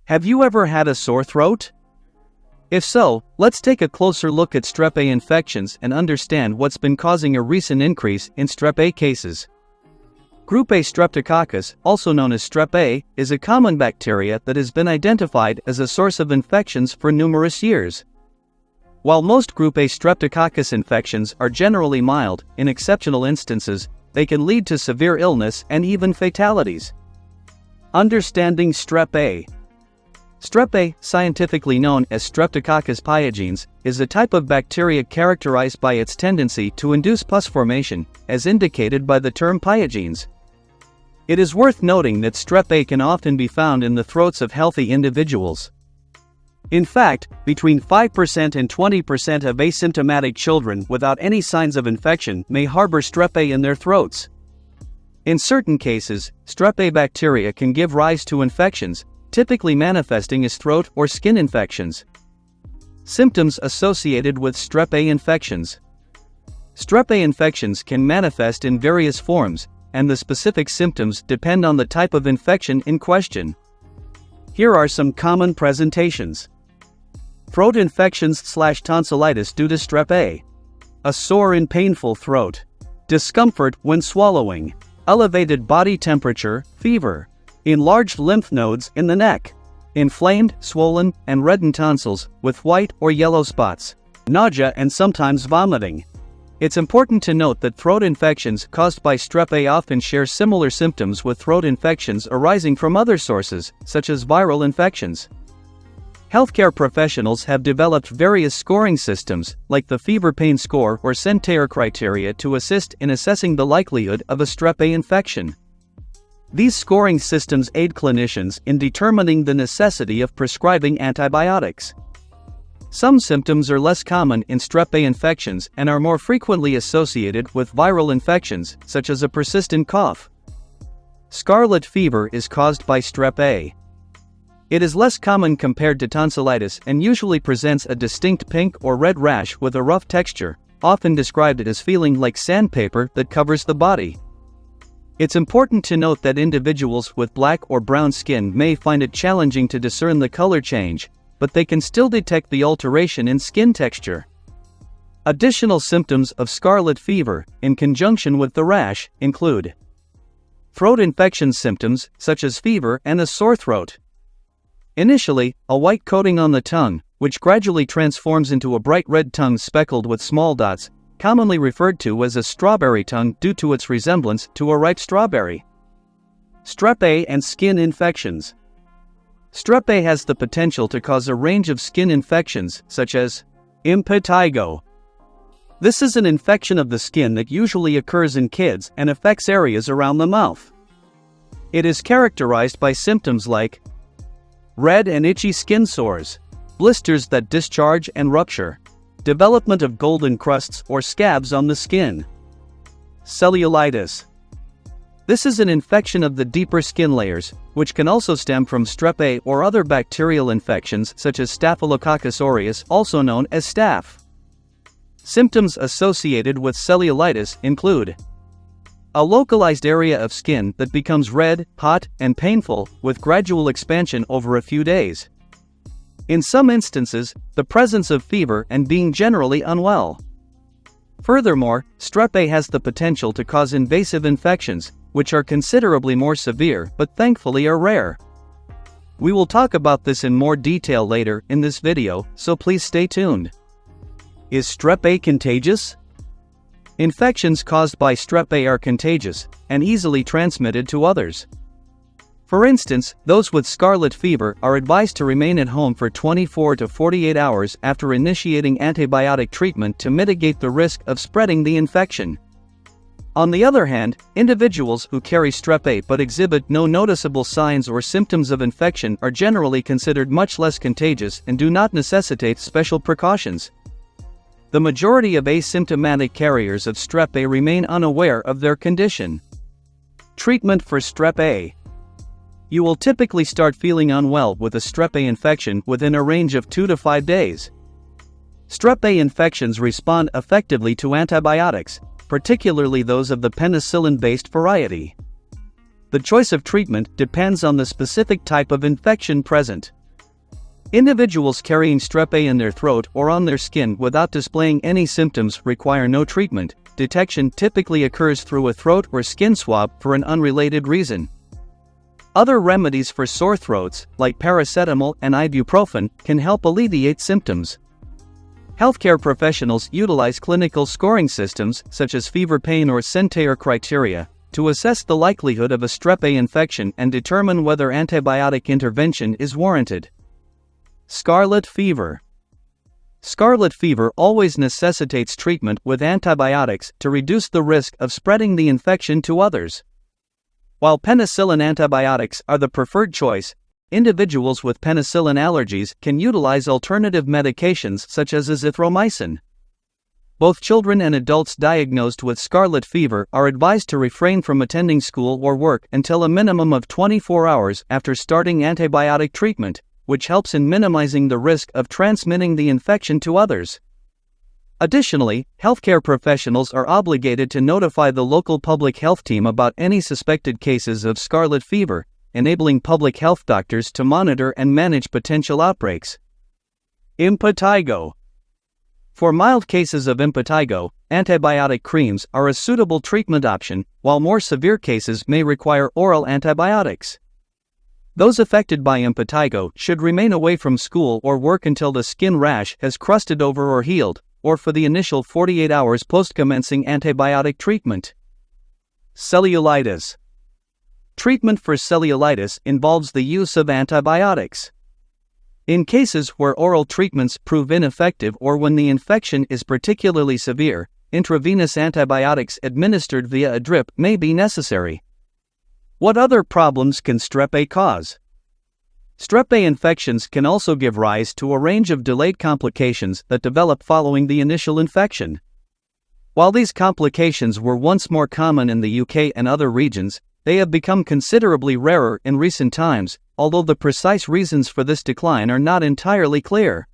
Have you ever had a sore throat? If so, let's take a closer look at Strep A infections and understand what's been causing a recent increase in Strep A cases. Group A Streptococcus, also known as Strep A, is a common bacteria that has been identified as a source of infections for numerous years. While most Group A Streptococcus infections are generally mild, in exceptional instances, they can lead to severe illness and even fatalities. Understanding Strep A. Strep A, scientifically known as Streptococcus pyogenes, is a type of bacteria characterized by its tendency to induce pus formation, as indicated by the term pyogenes. It is worth noting that Strep A can often be found in the throats of healthy individuals. In fact, between 5% and 20% of asymptomatic children without any signs of infection may harbor Strep A in their throats. In certain cases, Strep A bacteria can give rise to infections, typically manifesting as throat or skin infections. Symptoms associated with Strep A infections. Strep A infections can manifest in various forms, and the specific symptoms depend on the type of infection in question. Here are some common presentations. Throat infections/tonsillitis due to Strep A. A sore and painful throat. Discomfort when swallowing. Elevated body temperature, fever. Enlarged lymph nodes in the neck. Inflamed, swollen, and reddened tonsils, with white or yellow spots. Nausea and sometimes vomiting. It's important to note that throat infections caused by Strep A often share similar symptoms with throat infections arising from other sources, such as viral infections. Healthcare professionals have developed various scoring systems, like the fever pain score or Centair criteria, to assist in assessing the likelihood of a Strep A infection. These scoring systems aid clinicians in determining the necessity of prescribing antibiotics. Some symptoms are less common in Strep A infections and are more frequently associated with viral infections, such as a persistent cough. Scarlet fever is caused by Strep A. It is less common compared to tonsillitis and usually presents a distinct pink or red rash with a rough texture, often described as feeling like sandpaper that covers the body. It's important to note that individuals with black or brown skin may find it challenging to discern the color change, but they can still detect the alteration in skin texture. Additional symptoms of scarlet fever, in conjunction with the rash, include throat infection symptoms, such as fever and a sore throat. Initially, a white coating on the tongue, which gradually transforms into a bright red tongue speckled with small dots, commonly referred to as a strawberry tongue due to its resemblance to a ripe strawberry. Strep A and skin infections. Strep A has the potential to cause a range of skin infections, such as impetigo. This is an infection of the skin that usually occurs in kids and affects areas around the mouth. It is characterized by symptoms like red and itchy skin sores, blisters that discharge and rupture, development of golden crusts or scabs on the skin. Cellulitis. This is an infection of the deeper skin layers, which can also stem from Strep A or other bacterial infections such as Staphylococcus aureus, also known as staph. Symptoms associated with cellulitis include a localized area of skin that becomes red, hot, and painful, with gradual expansion over a few days. In some instances, the presence of fever and being generally unwell. Furthermore, Strep A has the potential to cause invasive infections, which are considerably more severe but thankfully are rare. We will talk about this in more detail later in this video, so please stay tuned. Is Strep A contagious? Infections caused by Strep A are contagious and easily transmitted to others. For instance, those with scarlet fever are advised to remain at home for 24 to 48 hours after initiating antibiotic treatment to mitigate the risk of spreading the infection. On the other hand, individuals who carry Strep A but exhibit no noticeable signs or symptoms of infection are generally considered much less contagious and do not necessitate special precautions. The majority of asymptomatic carriers of Strep A remain unaware of their condition. Treatment for Strep A. You will typically start feeling unwell with a Strep A infection within a range of 2 to 5 days. Strep A infections respond effectively to antibiotics, particularly those of the penicillin-based variety. The choice of treatment depends on the specific type of infection present. Individuals carrying Strep A in their throat or on their skin without displaying any symptoms require no treatment. Detection typically occurs through a throat or skin swab for an unrelated reason. Other remedies for sore throats, like paracetamol and ibuprofen, can help alleviate symptoms. Healthcare professionals utilize clinical scoring systems, such as fever pain or Centaur criteria, to assess the likelihood of a Strep A infection and determine whether antibiotic intervention is warranted. Scarlet Fever. Scarlet fever always necessitates treatment with antibiotics to reduce the risk of spreading the infection to others. While penicillin antibiotics are the preferred choice, individuals with penicillin allergies can utilize alternative medications such as azithromycin. Both children and adults diagnosed with scarlet fever are advised to refrain from attending school or work until a minimum of 24 hours after starting antibiotic treatment, which helps in minimizing the risk of transmitting the infection to others. Additionally, healthcare professionals are obligated to notify the local public health team about any suspected cases of scarlet fever, enabling public health doctors to monitor and manage potential outbreaks. Impetigo. For mild cases of impetigo, antibiotic creams are a suitable treatment option, while more severe cases may require oral antibiotics. Those affected by impetigo should remain away from school or work until the skin rash has crusted over or healed, or for the initial 48 hours post-commencing antibiotic treatment. Cellulitis. Treatment for cellulitis involves the use of antibiotics. In cases where oral treatments prove ineffective or when the infection is particularly severe, intravenous antibiotics administered via a drip may be necessary. What other problems can Strep A cause? Strep A infections can also give rise to a range of delayed complications that develop following the initial infection. While these complications were once more common in the UK and other regions, they have become considerably rarer in recent times, although the precise reasons for this decline are not entirely clear.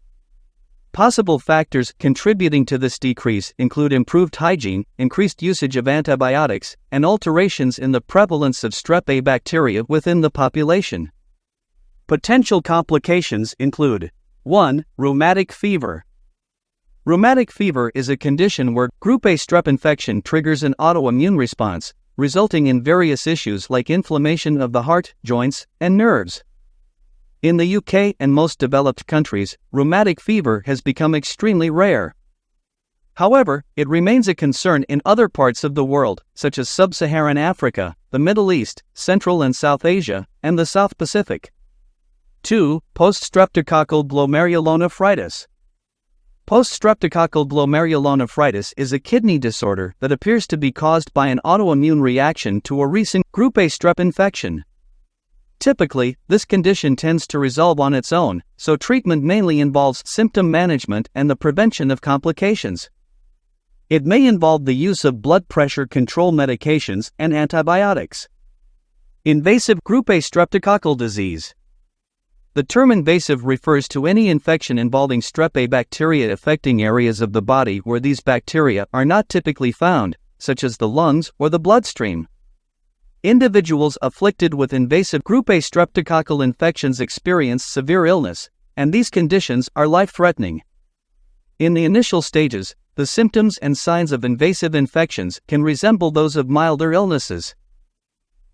Possible factors contributing to this decrease include improved hygiene, increased usage of antibiotics, and alterations in the prevalence of Strep A bacteria within the population. Potential complications include 1. Rheumatic fever. Rheumatic fever is a condition where Group A strep infection triggers an autoimmune response, resulting in various issues like inflammation of the heart, joints, and nerves. In the UK and most developed countries, rheumatic fever has become extremely rare. However, it remains a concern in other parts of the world, such as sub-Saharan Africa, the Middle East, Central and South Asia, and the South Pacific. 2. Post-Streptococcal Glomerulonephritis. Post-Streptococcal Glomerulonephritis is a kidney disorder that appears to be caused by an autoimmune reaction to a recent Group A strep infection. Typically, this condition tends to resolve on its own, so treatment mainly involves symptom management and the prevention of complications. It may involve the use of blood pressure control medications and antibiotics. Invasive Group A streptococcal disease. The term invasive refers to any infection involving Strep A bacteria affecting areas of the body where these bacteria are not typically found, such as the lungs or the bloodstream. Individuals afflicted with invasive Group A streptococcal infections experience severe illness, and these conditions are life-threatening. In the initial stages, the symptoms and signs of invasive infections can resemble those of milder illnesses.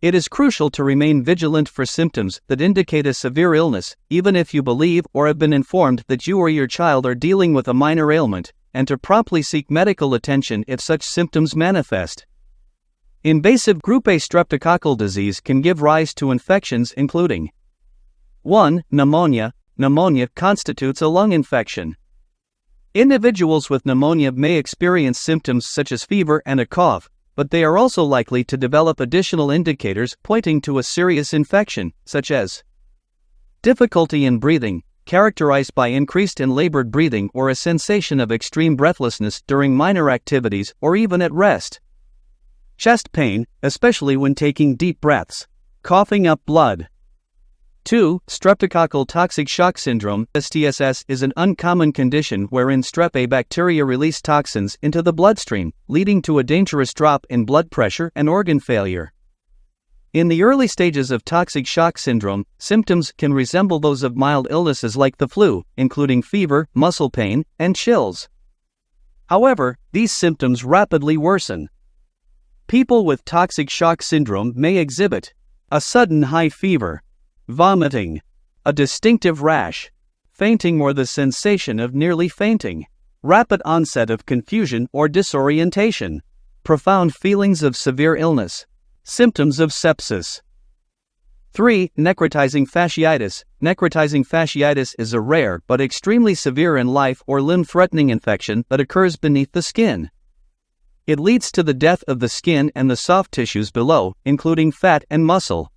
It is crucial to remain vigilant for symptoms that indicate a severe illness, even if you believe or have been informed that you or your child are dealing with a minor ailment, and to promptly seek medical attention if such symptoms manifest. Invasive Group A streptococcal disease can give rise to infections including 1. Pneumonia. Pneumonia constitutes a lung infection. Individuals with pneumonia may experience symptoms such as fever and a cough, but they are also likely to develop additional indicators pointing to a serious infection, such as difficulty in breathing, characterized by increased and labored breathing or a sensation of extreme breathlessness during minor activities or even at rest. Chest pain, especially when taking deep breaths. Coughing up blood. 2. Streptococcal toxic shock syndrome. STSS is an uncommon condition wherein Strep A bacteria release toxins into the bloodstream, leading to a dangerous drop in blood pressure and organ failure. In the early stages of toxic shock syndrome, symptoms can resemble those of mild illnesses like the flu, including fever, muscle pain, and chills. However, these symptoms rapidly worsen. People with toxic shock syndrome may exhibit a sudden high fever, vomiting, a distinctive rash, fainting or the sensation of nearly fainting, rapid onset of confusion or disorientation, profound feelings of severe illness, symptoms of sepsis. 3. Necrotizing fasciitis. Necrotizing fasciitis is a rare but extremely severe and life or limb-threatening infection that occurs beneath the skin. It leads to the death of the skin and the soft tissues below, including fat and muscle.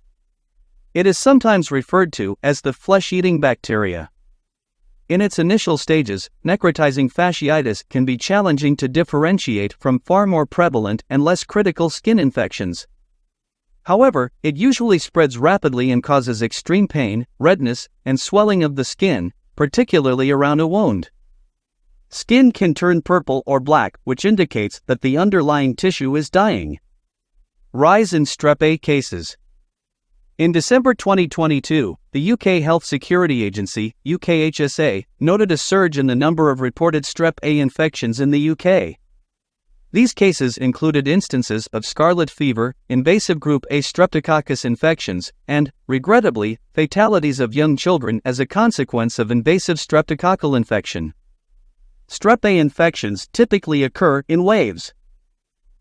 It is sometimes referred to as the flesh-eating bacteria. In its initial stages, necrotizing fasciitis can be challenging to differentiate from far more prevalent and less critical skin infections. However, it usually spreads rapidly and causes extreme pain, redness, and swelling of the skin, particularly around a wound. Skin can turn purple or black, which indicates that the underlying tissue is dying. Rise in Strep A cases. In December 2022, the UK Health Security Agency, UKHSA, noted a surge in the number of reported Strep A infections in the UK. These cases included instances of Scarlet Fever, invasive Group A Streptococcus infections, and, regrettably, fatalities of young children as a consequence of invasive streptococcal infection. Strep A infections typically occur in waves.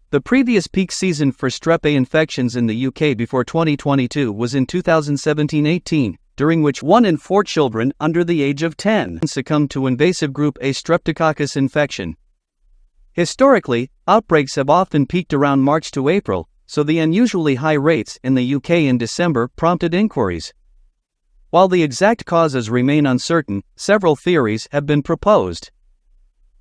The previous peak season for Strep A infections in the UK before 2022 was in 2017-18, during which 1 in 4 children under the age of 10 succumbed to invasive Group A Streptococcus infection. Historically, outbreaks have often peaked around March to April, so the unusually high rates in the UK in December prompted inquiries. While the exact causes remain uncertain, several theories have been proposed.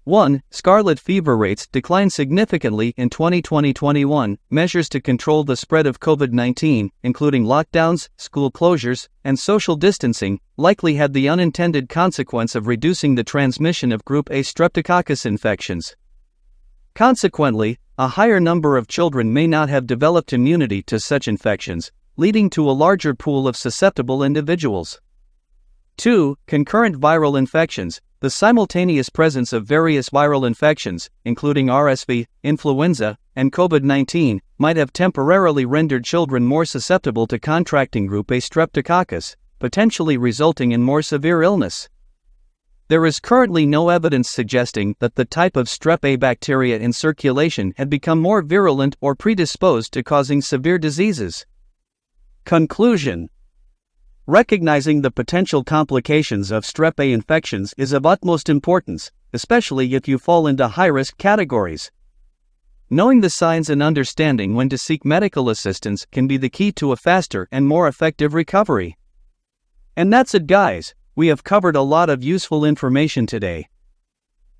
1. Scarlet fever rates declined significantly in 2020-21. Measures to control the spread of COVID-19, including lockdowns, school closures, and social distancing, likely had the unintended consequence of reducing the transmission of Group A Streptococcus infections. Consequently, a higher number of children may not have developed immunity to such infections, leading to a larger pool of susceptible individuals. 2. Concurrent viral infections. The simultaneous presence of various viral infections, including RSV, influenza, and COVID-19, might have temporarily rendered children more susceptible to contracting Group A Streptococcus, potentially resulting in more severe illness. There is currently no evidence suggesting that the type of Strep A bacteria in circulation had become more virulent or predisposed to causing severe diseases. Conclusion. Recognizing the potential complications of Strep A infections is of utmost importance, especially if you fall into high-risk categories. Knowing the signs and understanding when to seek medical assistance can be the key to a faster and more effective recovery. And that's it, guys. We have covered a lot of useful information today.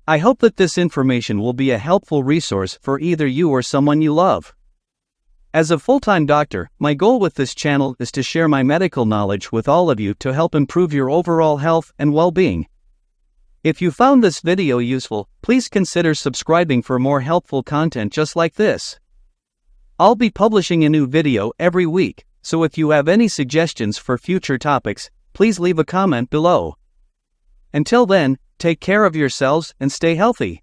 I hope that this information will be a helpful resource for either you or someone you love. As a full-time doctor, my goal with this channel is to share my medical knowledge with all of you to help improve your overall health and well-being. If you found this video useful, please consider subscribing for more helpful content just like this. I'll be publishing a new video every week, so if you have any suggestions for future topics, please leave a comment below. Until then, take care of yourselves and stay healthy.